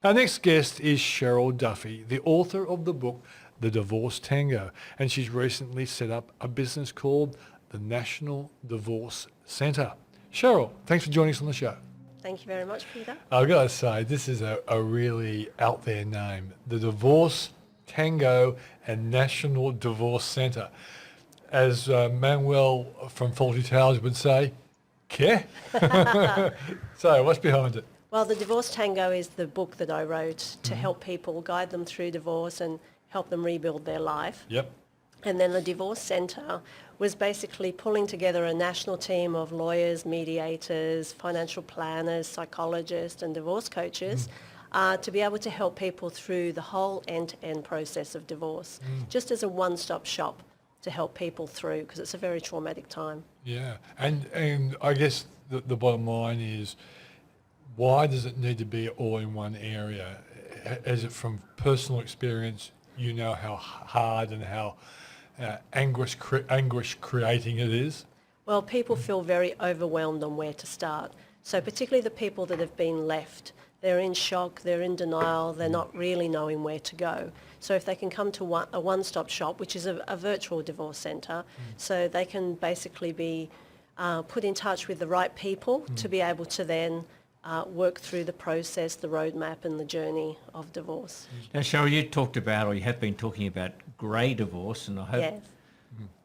Our next guest is Cheryl Duffy, the author of the book, The Divorce Tango, and she's recently set up a business called the National Divorce Centre. Cheryl, thanks for joining us on the show. Thank you very much, Peter. I've got to say, this is a really out there name, the Divorce Tango and National Divorce Centre. As Manuel from Faulty Towers would say, care? So what's behind it? Well, The Divorce Tango is the book that I wrote to help people, guide them through divorce and help them rebuild their life. Yep. And then the Divorce Centre was basically pulling together a national team of lawyers, mediators, financial planners, psychologists and divorce coaches to be able to help people through the whole end-to-end process of divorce, just as a one-stop shop to help people through, because it's a very traumatic time. Yeah, and I guess the bottom line is, why does it need to be all in one area? Is it from personal experience? You know how hard and how anguish creating it is? Well, people feel very overwhelmed on where to start. So particularly the people that have been left, they're in shock, they're in denial, they're not really knowing where to go. So if they can come to a one-stop shop, which is a virtual divorce centre, so they can basically be put in touch with the right people to be able to then work through the process, the roadmap and the journey of divorce. Now, Cheryl, you talked about, or you have been talking about grey divorce, and I hope, Yes.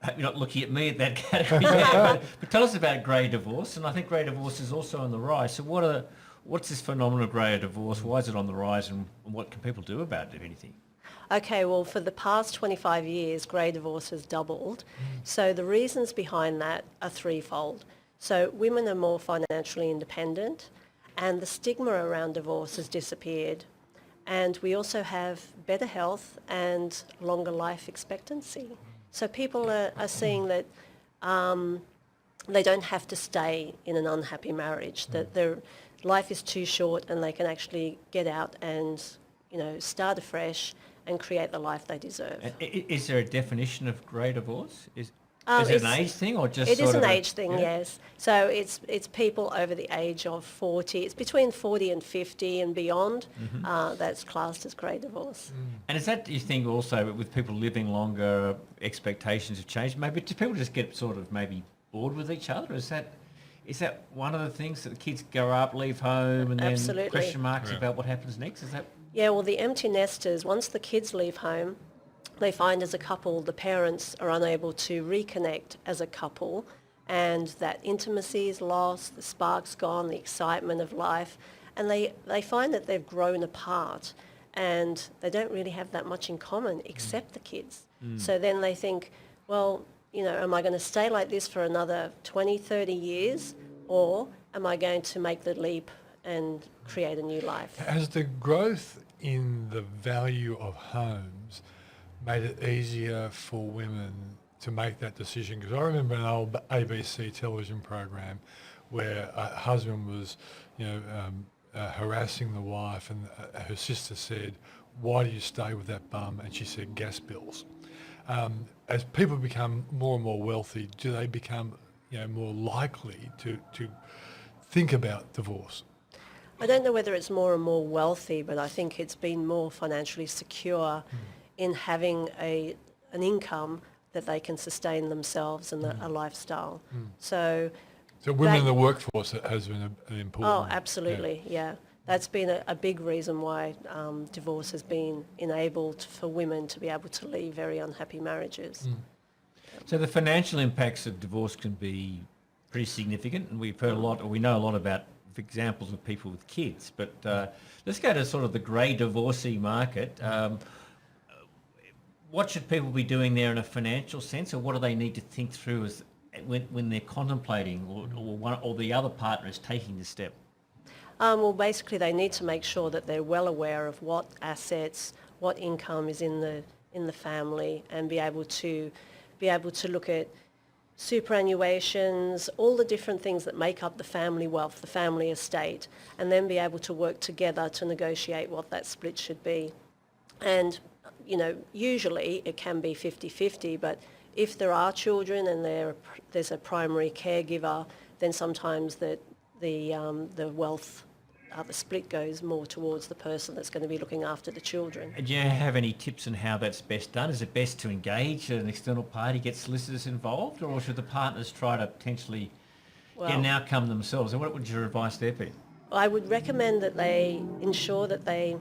I hope you're not looking at me at that category yet, but tell us about grey divorce, and I think grey divorce is also on the rise. So what's this phenomenon of grey divorce? Why is it on the rise, and what can people do about it, if anything? Okay, well, for the past 25 years, grey divorce has doubled. So the reasons behind that are threefold. So women are more financially independent, and the stigma around divorce has disappeared. And we also have better health and longer life expectancy. So people are seeing that they don't have to stay in an unhappy marriage, that their life is too short and they can actually get out and, start afresh and create the life they deserve. And is there a definition of grey divorce? Is it It's- an age thing or just It is sort of an a- age thing, yeah? yes. So it's people over the age of 40. It's between 40 and 50 and beyond that's classed as grey divorce. And is that, do you think, also with people living longer, expectations have changed? Maybe do people just get sort of maybe bored with each other? Is that one of the things that the kids grow up, leave home, and then Absolutely. question marks about what happens next? Is that? Yeah, well, the empty nesters, once the kids leave home, they find as a couple the parents are unable to reconnect as a couple, and that intimacy is lost, the spark's gone, the excitement of life, and they find that they've grown apart and they don't really have that much in common except the kids. So then they think, well, am I going to stay like this for another 20, 30 years, or am I going to make the leap and create a new life? Has the growth in the value of homes made it easier for women to make that decision? Because I remember an old ABC television program where a husband was, harassing the wife, and her sister said, "Why do you stay with that bum?" And she said, "Gas bills." As people become more and more wealthy, do they become, more likely to think about divorce? I don't know whether it's more and more wealthy, but I think it's been more financially secure in having an income that they can sustain themselves and a lifestyle. So Women in the workforce has been an important. oh, absolutely, yeah. That's been a big reason why divorce has been enabled for women to be able to leave very unhappy marriages. So the financial impacts of divorce can be pretty significant, and we've heard a lot, or we know a lot about examples of people with kids. But let's go to sort of the grey divorcee market. What should people be doing there in a financial sense, or what do they need to think through as when they're contemplating, or the other partner is taking the step? Well, basically, they need to make sure that they're well aware of what assets, what income is in the family, and be able to look at superannuations, all the different things that make up the family wealth, the family estate, and then be able to work together to negotiate what that split should be. And, usually it can be 50-50, but if there are children and there's a primary caregiver, then sometimes the wealth the split goes more towards the person that's going to be looking after the children. Do you have any tips on how that's best done? Is it best to engage an external party, get solicitors involved, or should the partners try to potentially get an outcome themselves? And what would your advice there be? I would recommend that they ensure that they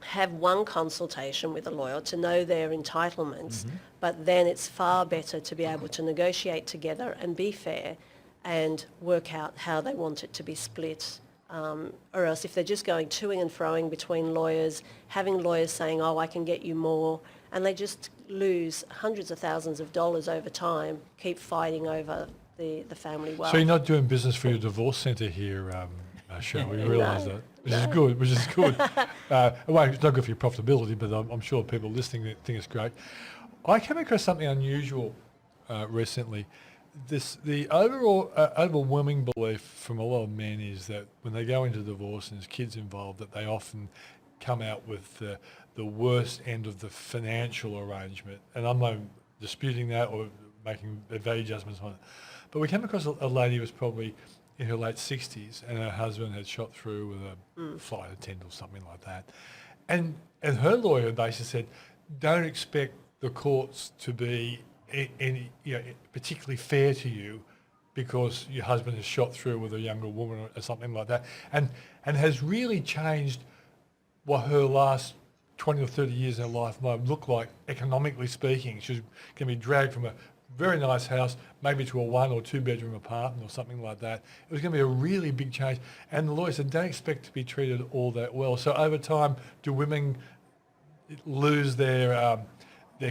have one consultation with a lawyer to know their entitlements, but then it's far better to be able to negotiate together and be fair and work out how they want it to be split. Or else if they're just going to and froing between lawyers, having lawyers saying, oh, I can get you more, and they just lose hundreds of thousands of dollars over time, keep fighting over the family wealth. So you're not doing business for your divorce centre here, Cheryl, we realise that, which is good, which is good. Well, it's not good for your profitability, but I'm sure people listening think it's great. I came across something unusual recently. The overwhelming belief from a lot of men is that when they go into divorce and there's kids involved, that they often come out with the worst end of the financial arrangement. And I'm not disputing that or making value judgments on it. But we came across a lady who was probably in her late 60s and her husband had shot through with a flight attendant or something like that. And her lawyer basically said, don't expect the courts to be any, particularly fair to you because your husband has shot through with a younger woman or something like that, and has really changed what her last 20 or 30 years in her life might look like, economically speaking. She's going to be dragged from a very nice house, maybe to a 1 or 2 bedroom apartment or something like that. It was going to be a really big change. And the lawyer said, don't expect to be treated all that well. So over time, do women lose their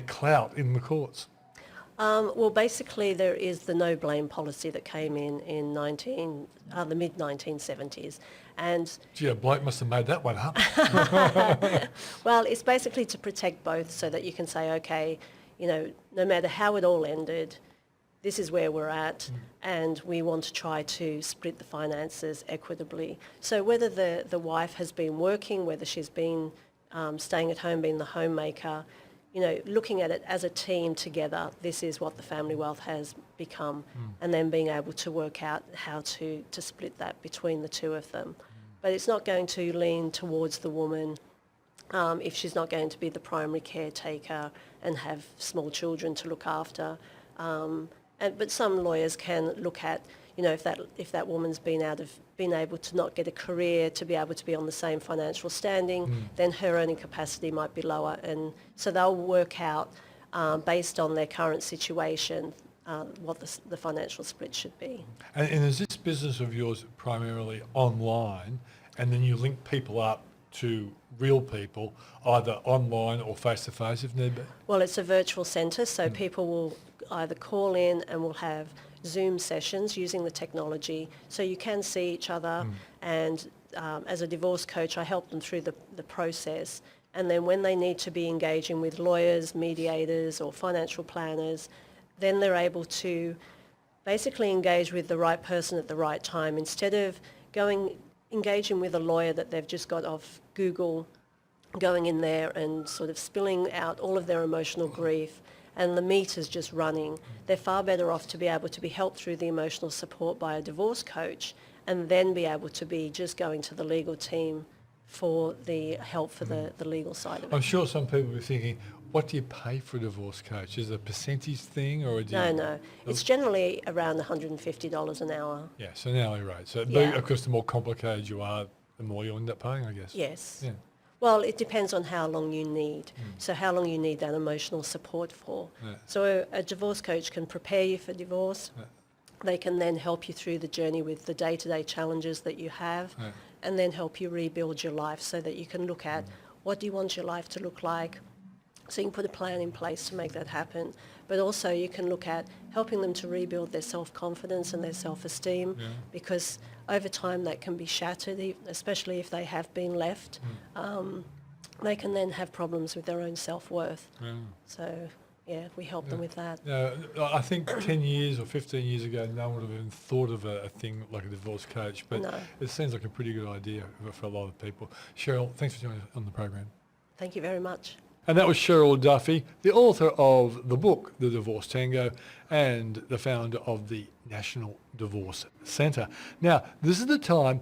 clout in the courts? Well, basically, there is the no blame policy that came in the mid 1970s, and gee, a bloke must have made that one up. well, it's basically to protect both, so that you can say, okay, no matter how it all ended, this is where we're at, and we want to try to split the finances equitably. So whether the wife has been working, whether she's been staying at home, being the homemaker, looking at it as a team together, this is what the family wealth has become, and then being able to work out how to split that between the two of them. But it's not going to lean towards the woman if she's not going to be the primary caretaker and have small children to look after. But some lawyers can look at, if that woman's been able to not get a career to be able to be on the same financial standing, then her earning capacity might be lower, and so they'll work out based on their current situation what the financial split should be. And is this business of yours primarily online, and then you link people up to real people, either online or face-to-face if need be? Well, it's a virtual centre, so people will either call in and we'll have Zoom sessions using the technology, so you can see each other, and as a divorce coach I help them through the process, and then when they need to be engaging with lawyers, mediators or financial planners, then they're able to basically engage with the right person at the right time, instead of engaging with a lawyer that they've just got off Google, going in there and sort of spilling out all of their emotional grief, and the meter's just running. They're far better off to be able to be helped through the emotional support by a divorce coach, and then be able to be just going to the legal team for the help for the legal side of it. I'm sure some people will be thinking, what do you pay for a divorce coach? Is it a percentage thing or No. It's generally around $150 an hour. Yeah, so an hourly rate. So of course the more complicated you are, the more you end up paying, I guess. Yes. Yeah. Well, it depends on how long you need. So how long you need that emotional support for. Yeah. So a divorce coach can prepare you for divorce. Yeah. They can then help you through the journey with the day-to-day challenges that you have, and then help you rebuild your life, so that you can look at what do you want your life to look like. So you can put a plan in place to make that happen. But also you can look at helping them to rebuild their self-confidence and their self-esteem, because over time that can be shattered, especially if they have been left. They can then have problems with their own self-worth. So, we help them with that. I think 10 years or 15 years ago, no one would have even thought of a thing like a divorce coach, but it seems like a pretty good idea for a lot of people. Cheryl, thanks for joining us on the program. Thank you very much. And that was Cheryl Duffy, the author of the book, The Divorce Tango, and the founder of the National Divorce Centre. Now, this is the time